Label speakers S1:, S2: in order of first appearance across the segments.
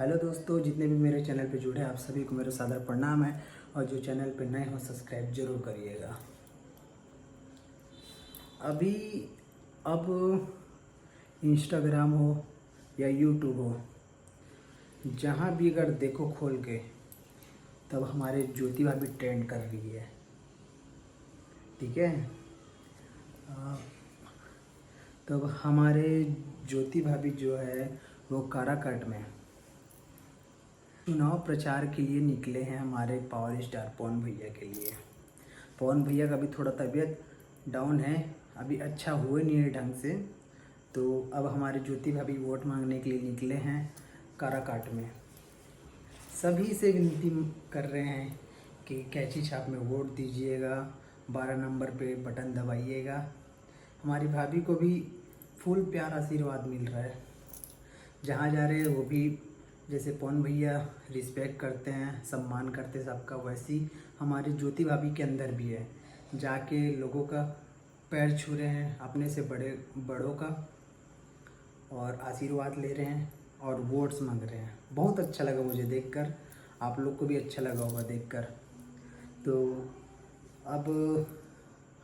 S1: Hello दोस्तों, जितने भी मेरे चैनल पे जुड़े हैं आप सभी को मेरा सादर प्रणाम है। और जो चैनल पे नए हो सब्सक्राइब जरूर करिएगा। अभी अब इंस्टाग्राम हो या यूट्यूब हो, जहाँ भी अगर देखो खोल के, तब हमारे ज्योति भाभी ट्रेंड कर रही है। ठीक है। अ, तब हमारे ज्योति भाभी जो है वो काराकाट में चुनाव प्रचार के लिए निकले हैं हमारे पावर स्टार पवन भैया के लिए। पवन भैया का भी थोड़ा तबीयत डाउन है, अभी अच्छा हुए नहीं है ढंग से। तो अब हमारे ज्योति भाभी वोट मांगने के लिए निकले हैं काराकाट में। सभी से विनती कर रहे हैं कि कैंची छाप में वोट दीजिएगा, 12 नंबर पे बटन दबाइएगा। हमारी भाभी को भी फुल प्यार आशीर्वाद मिल रहा है। जहाँ जा रहे हैं वो भी जैसे पवन भैया रिस्पेक्ट करते हैं, सम्मान करते हैं सबका, वैसी हमारी ज्योति भाभी के अंदर भी है। जाके लोगों का पैर छू रहे हैं, अपने से बड़ों का, और आशीर्वाद ले रहे हैं और वोट्स मांग रहे हैं। बहुत अच्छा लगा मुझे देखकर, आप लोग को भी अच्छा लगा होगा देखकर। तो अब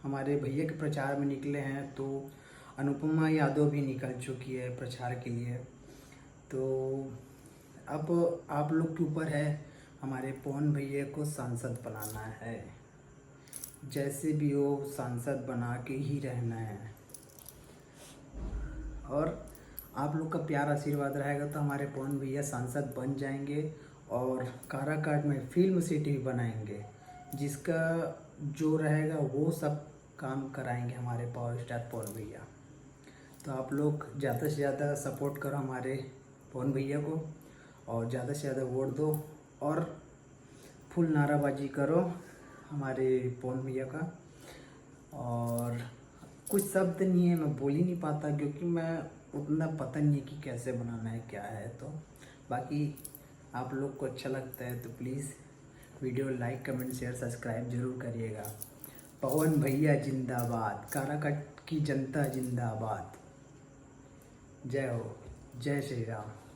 S1: हमारे भैया के प्रचार में निकले हैं, तो अनुपमा यादव भी निकल चुकी है प्रचार के लिए। तो अब आप लोग के ऊपर है, हमारे पवन भैया को सांसद बनाना है। जैसे भी हो सांसद बना के ही रहना है। और आप लोग का प्यार आशीर्वाद रहेगा तो हमारे पवन भैया सांसद बन जाएंगे और काराकाट में फिल्म सिटी भी बनाएंगे। जिसका जो रहेगा वो सब काम कराएंगे हमारे पावर स्टार पवन भैया। तो आप लोग ज़्यादा से ज़्यादा सपोर्ट करो हमारे पवन भैया को, और ज़्यादा से ज़्यादा वोट दो, और फुल नाराबाजी करो हमारे पवन भैया का। और कुछ शब्द नहीं है, मैं बोल ही नहीं पाता क्योंकि मैं उतना पता नहीं कि कैसे बनाना है क्या है। तो बाकी आप लोग को अच्छा लगता है तो please video like comment share subscribe जरूर करिएगा। पवन भैया जिंदाबाद, काराकाट की जनता जिंदाबाद। जय हो, जय श्री राम।